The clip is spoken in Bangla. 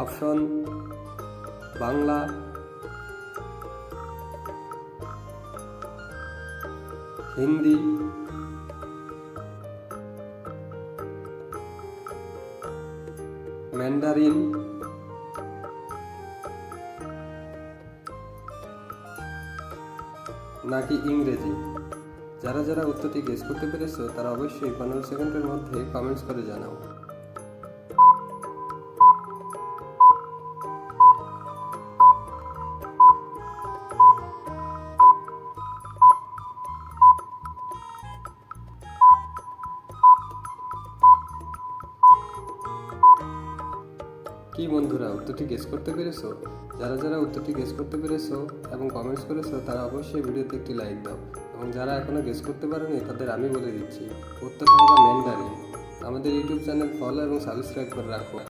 অপশন বাংলা, হিন্দি, ম্যান্ডারিন, নাকি ইংরেজি? যারা যারা উত্তরটি গেস করতে পেরেছো তারা অবশ্যই 15 সেকেন্ডের মধ্যে কমেন্টস করে জানাও। কি বন্ধুরা, উত্তরটি গেস করতে পেরেছো? যারা যারা উত্তরটি গেস করতে পেরেছো এবং কমেন্টস করেছো তারা অবশ্যই ভিডিওতে একটি লাইক দাও, এবং যারা এখনো গেস করতে পারেনি তাদের আমি বলে দিচ্ছি উত্তরটা হবে ম্যান্ডারিন। আমাদের ইউটিউব চ্যানেল ফলো এবং সাবস্ক্রাইব করে রাখো।